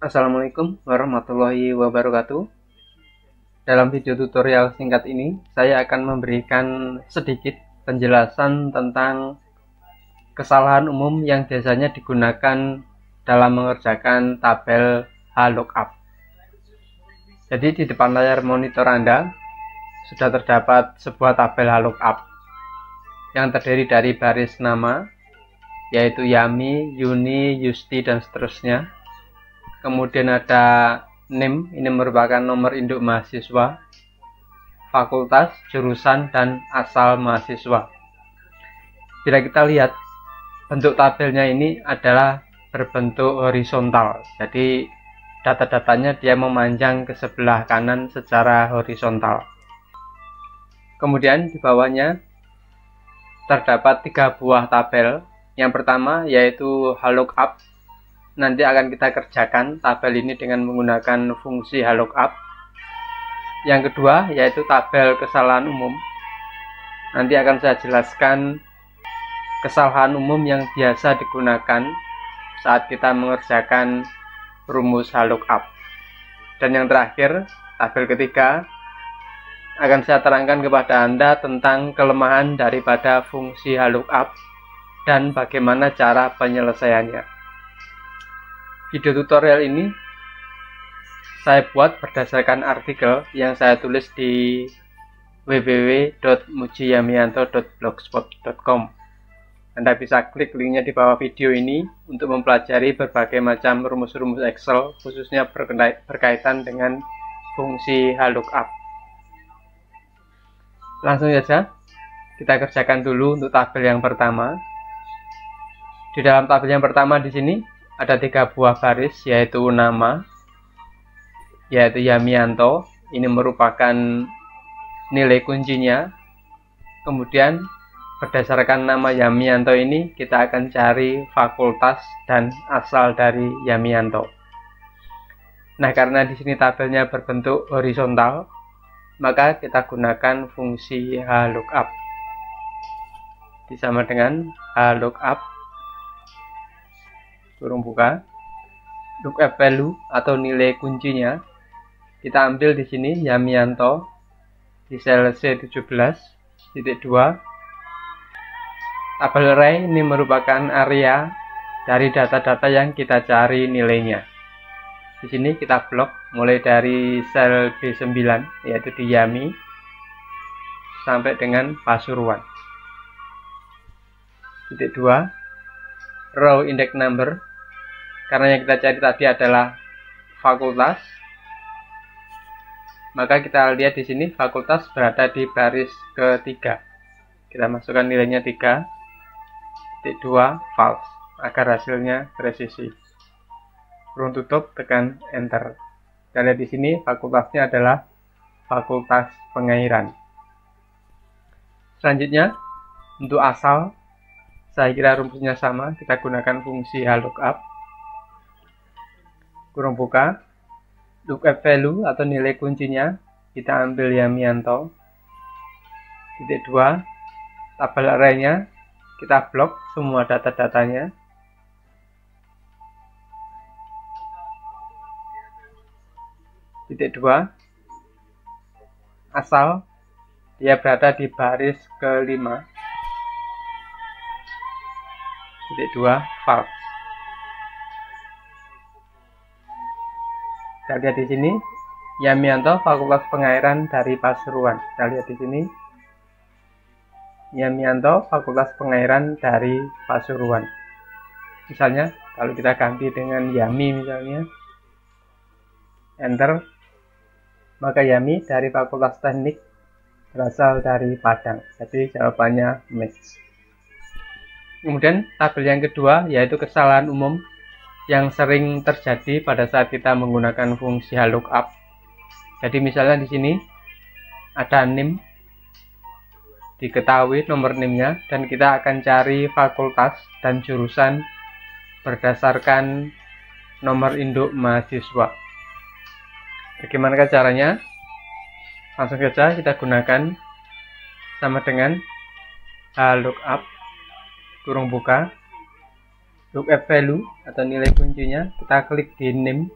Assalamualaikum warahmatullahi wabarakatuh. Dalam video tutorial singkat ini, saya akan memberikan sedikit penjelasan tentang kesalahan umum yang biasanya digunakan dalam mengerjakan tabel HLOOKUP. Jadi di depan layar monitor Anda sudah terdapat sebuah tabel HLOOKUP yang terdiri dari baris nama, yaitu Yami, Yuni, Yusti, dan seterusnya. Kemudian ada NIM, ini merupakan nomor induk mahasiswa, fakultas, jurusan, dan asal mahasiswa. Bila kita lihat, bentuk tabelnya ini adalah berbentuk horizontal. Jadi data-datanya dia memanjang ke sebelah kanan secara horizontal. Kemudian di bawahnya terdapat 3 buah tabel. Yang pertama yaitu HLOOKUP. Nanti akan kita kerjakan tabel ini dengan menggunakan fungsi HLOOKUP. Yang kedua yaitu tabel kesalahan umum. Nanti akan saya jelaskan kesalahan umum yang biasa digunakan saat kita mengerjakan rumus HLOOKUP. Dan yang terakhir, tabel ketiga, akan saya terangkan kepada Anda tentang kelemahan daripada fungsi HLOOKUP dan bagaimana cara penyelesaiannya. Video tutorial ini saya buat berdasarkan artikel yang saya tulis di www.mujiyamianto.blogspot.com. Anda bisa klik linknya di bawah video ini untuk mempelajari berbagai macam rumus-rumus Excel, khususnya berkaitan dengan fungsi HLOOKUP. Langsung saja kita kerjakan dulu untuk tabel yang pertama. Di dalam tabel yang pertama di sini ada 3 buah baris, yaitu nama, yaitu Yamianto. Ini merupakan nilai kuncinya. Kemudian berdasarkan nama Yamianto ini kita akan cari fakultas dan asal dari Yamianto. Nah, karena di sini tabelnya berbentuk horizontal, maka kita gunakan fungsi HLOOKUP. Disama dengan HLOOKUP kurung buka lookup value atau nilai kuncinya. Kita ambil di sini Yamianto di sel C17.2. Tabel array ini merupakan area dari data-data yang kita cari nilainya. Di sini kita blok mulai dari sel B9 yaitu di Yami sampai dengan Pasuruan. Titik 2 row index number, karena yang kita cari tadi adalah fakultas, maka kita lihat di sini fakultas berada di baris ketiga. Kita masukkan nilainya 3. Titik 2 false agar hasilnya presisi. Kurung tutup, tekan enter. Kita lihat di sini fakultasnya adalah fakultas pengairan. Selanjutnya untuk asal, saya kira rumusnya sama, kita gunakan fungsi HLOOKUP. Kurung buka, lookup value atau nilai kuncinya, kita ambil Yamianto. Titik 2, tabel array-nya, kita blok semua data-datanya. Titik 2, asal, dia berada di baris kelima. Titik 2 false. Kita lihat di sini Yamianto fakultas pengairan dari Pasuruan. Kita lihat di sini Yamianto fakultas pengairan dari Pasuruan. Misalnya kalau kita ganti dengan Yami misalnya, enter, maka Yami dari fakultas teknik berasal dari Padang. Jadi jawabannya match. Kemudian tabel yang kedua yaitu kesalahan umum yang sering terjadi pada saat kita menggunakan fungsi HLOOKUP. Jadi misalnya di sini ada NIM, diketahui nomor NIM-nya, dan kita akan cari fakultas dan jurusan berdasarkan nomor induk mahasiswa. Bagaimana caranya? Langsung saja kita gunakan sama dengan HLOOKUP kurung buka lookup value atau nilai kuncinya, kita klik di name.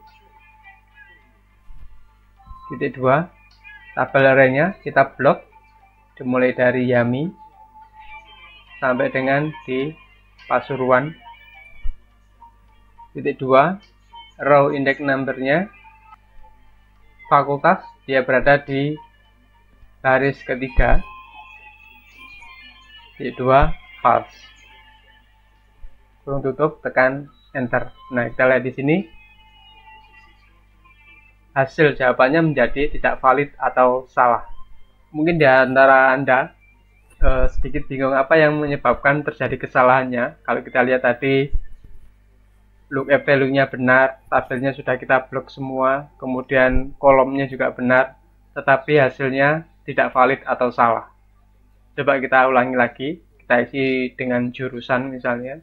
Titik 2, tabel arraynya kita blok dimulai dari Yami sampai dengan di Pasuruan. Titik 2, row index numbernya fakultas dia berada di baris ketiga. Titik 2, false. Kurung tutup, tekan enter. Nah, kita lihat di sini hasil jawabannya menjadi tidak valid atau salah. Mungkin di antara Anda sedikit bingung apa yang menyebabkan terjadi kesalahannya. Kalau kita lihat tadi lookup value-nya benar, tabelnya sudah kita blok semua, kemudian kolomnya juga benar, tetapi hasilnya tidak valid atau salah. Coba kita ulangi lagi, kita isi dengan jurusan misalnya,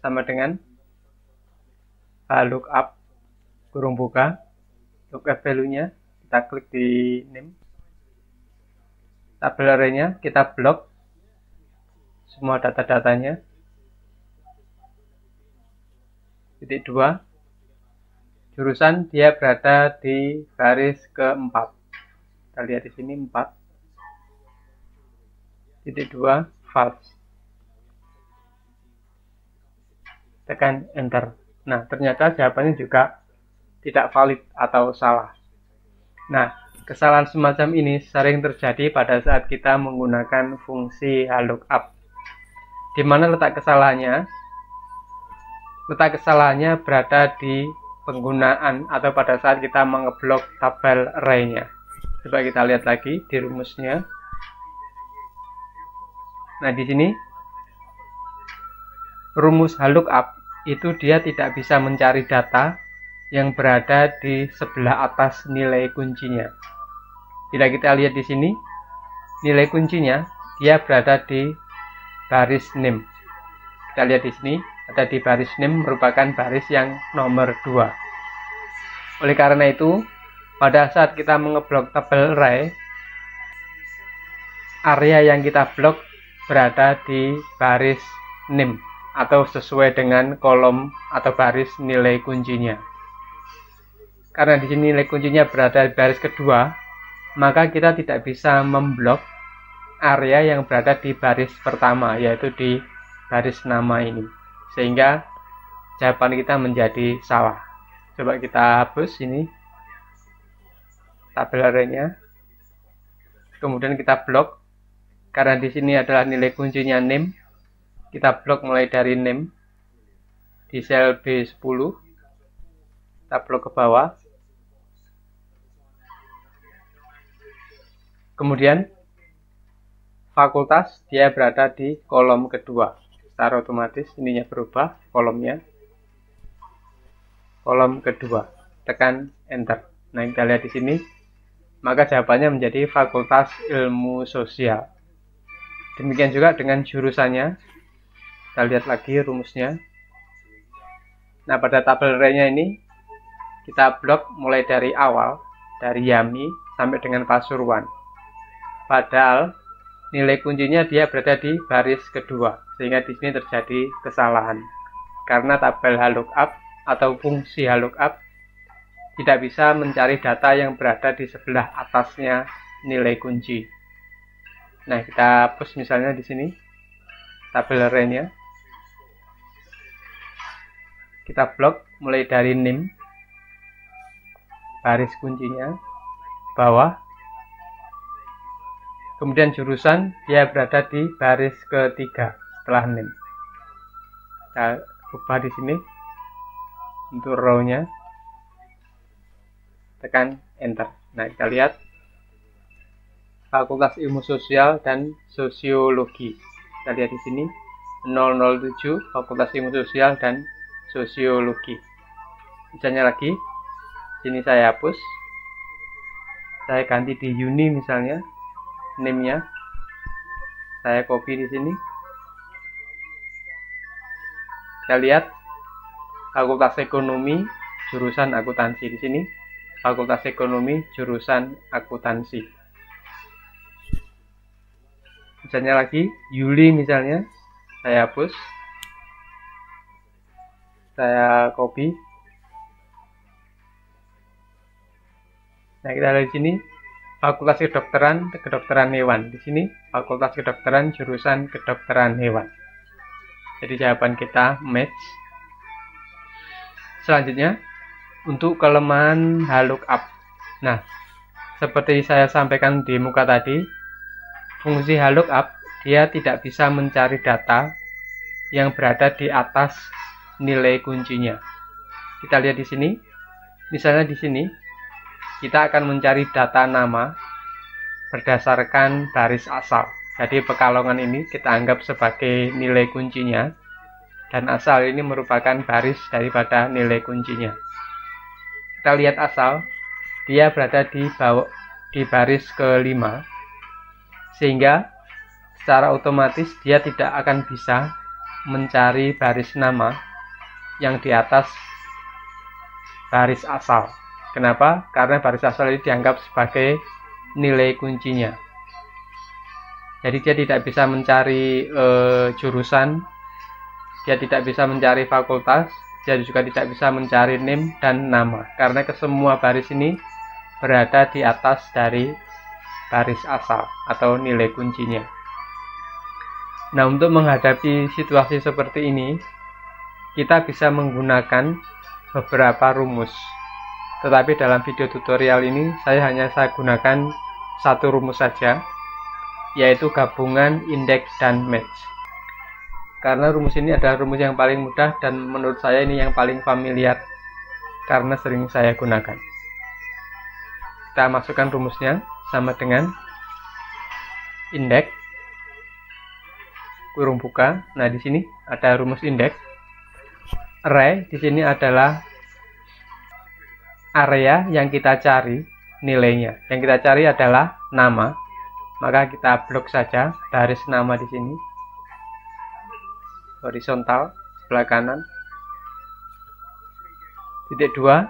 sama dengan lookup kurung buka, lookup value-nya, kita klik di name. Tabel arraynya kita blok semua data-datanya. Titik 2, jurusan dia berada di baris keempat. Kita lihat di sini 4. Titik 2, false. Tekan enter. Nah, ternyata jawabannya juga tidak valid atau salah. Nah, kesalahan semacam ini sering terjadi pada saat kita menggunakan fungsi lookup. Di mana letak kesalahannya? Letak kesalahannya berada di penggunaan atau pada saat kita mengeblok tabel array-nya. Coba kita lihat lagi di rumusnya. Nah, di sini rumus lookup itu dia tidak bisa mencari data yang berada di sebelah atas nilai kuncinya. Bila kita lihat di sini, nilai kuncinya dia berada di baris name. Kita lihat di sini, ada di baris name merupakan baris yang nomor 2. Oleh karena itu, pada saat kita mengeblok tabel array, area yang kita blok berada di baris name atau sesuai dengan kolom atau baris nilai kuncinya. Karena di sini nilai kuncinya berada di baris kedua, maka kita tidak bisa memblok area yang berada di baris pertama, yaitu di baris nama ini, sehingga jawaban kita menjadi salah. Coba kita hapus ini tabel arraynya, kemudian kita blok. Karena di sini adalah nilai kuncinya name, kita blok mulai dari name di sel B10, kita blok ke bawah. Kemudian fakultas dia berada di kolom kedua. Secara otomatis ininya berubah kolomnya. Kolom kedua. Tekan enter. Nah, kita lihat di sini. Maka jawabannya menjadi Fakultas Ilmu Sosial. Demikian juga dengan jurusannya. Kita lihat lagi rumusnya. Nah, pada tabel array-nya ini kita blok mulai dari awal, dari Yami sampai dengan Pasuruan. Padahal nilai kuncinya dia berada di baris kedua, sehingga di sini terjadi kesalahan. Karena tabel lookup atau fungsi lookup tidak bisa mencari data yang berada di sebelah atasnya nilai kunci. Nah, kita hapus misalnya di sini tabel array-nya. Kita blok mulai dari name, baris kuncinya, bawah. Kemudian jurusan dia berada di baris ketiga setelah name. Kita ubah di sini untuk row-nya. Tekan enter. Nah, kita lihat Fakultas Ilmu Sosial dan Sosiologi. Kita lihat di sini 007 Fakultas Ilmu Sosial dan Sosiologi. Misalnya lagi, sini saya hapus. Saya ganti di Uni misalnya. Name-nya saya copy di sini. Kita lihat Fakultas Ekonomi jurusan akuntansi di sini. Fakultas Ekonomi jurusan akuntansi. Misalnya lagi Yuli misalnya saya hapus. saya copy. Nah, kita lihat di sini Fakultas Kedokteran Hewan. Di sini Fakultas Kedokteran jurusan Kedokteran Hewan. Jadi jawaban kita match. Selanjutnya untuk kelemahan HLOOKUP. Nah, seperti saya sampaikan di muka tadi, fungsi HLOOKUP dia tidak bisa mencari data yang berada di atas nilai kuncinya. Kita lihat di sini. Misalnya di sini kita akan mencari data nama berdasarkan baris asal. Jadi Pekalongan ini kita anggap sebagai nilai kuncinya, dan asal ini merupakan baris daripada nilai kuncinya. Kita lihat asal, dia berada di baris ke-5, sehingga secara otomatis dia tidak akan bisa mencari baris nama yang di atas baris asal. Kenapa? Karena baris asal ini dianggap sebagai nilai kuncinya. Jadi dia tidak bisa mencari jurusan, dia tidak bisa mencari fakultas, dia juga tidak bisa mencari name dan nama, karena kesemua baris ini berada di atas dari baris asal atau nilai kuncinya. Nah, untuk menghadapi situasi seperti ini, kita bisa menggunakan beberapa rumus. Tetapi dalam video tutorial ini saya gunakan satu rumus saja, yaitu gabungan, indeks, dan match. Karena rumus ini adalah rumus yang paling mudah dan menurut saya ini yang paling familiar karena sering saya gunakan. Kita masukkan rumusnya sama dengan indeks kurung buka. Nah, di sini ada rumus indeks. Array di sini adalah area yang kita cari nilainya. Yang kita cari adalah nama. Maka kita blok saja baris nama di sini. Horizontal sebelah kanan. Titik 2.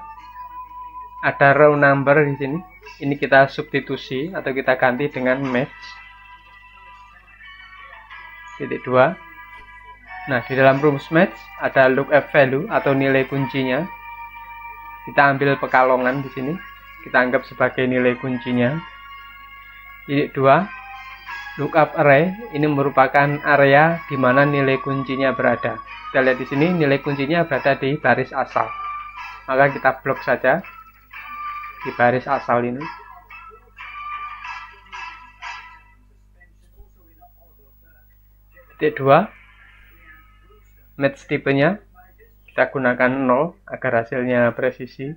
Ada row number di sini. Ini kita substitusi atau kita ganti dengan match. Titik 2. Nah, di dalam rumus match ada lookup value atau nilai kuncinya. Kita ambil Pekalongan di sini, kita anggap sebagai nilai kuncinya. Titik 2, lookup array ini merupakan area di mana nilai kuncinya berada. Kita lihat di sini nilai kuncinya berada di baris asal. Maka kita blok saja di baris asal ini. Titik 2, match tipenya kita gunakan 0 agar hasilnya presisi.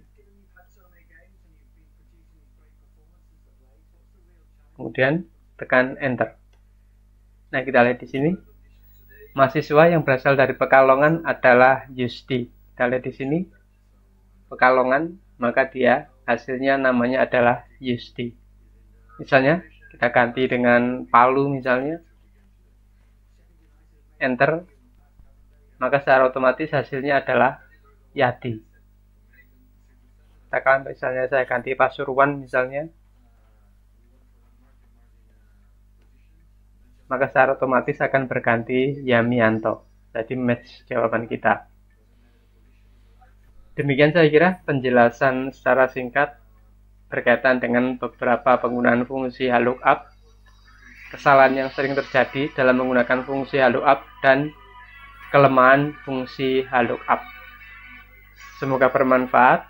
Kemudian tekan enter. Nah, kita lihat di sini mahasiswa yang berasal dari Pekalongan adalah Yusti. Kita lihat di sini Pekalongan, maka dia hasilnya namanya adalah Yusti. Misalnya kita ganti dengan Palu misalnya. Enter. Maka secara otomatis hasilnya adalah Yadi. Katakan misalnya saya ganti Pasuruan misalnya, maka secara otomatis akan berganti Yamianto. Jadi match jawaban kita. Demikian saya kira penjelasan secara singkat berkaitan dengan beberapa penggunaan fungsi HLOOKUP, kesalahan yang sering terjadi dalam menggunakan fungsi HLOOKUP, dan kelemahan fungsi HLOOKUP. Semoga bermanfaat.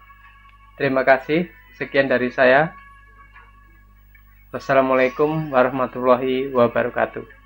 Terima kasih. Sekian dari saya. Wassalamualaikum warahmatullahi wabarakatuh.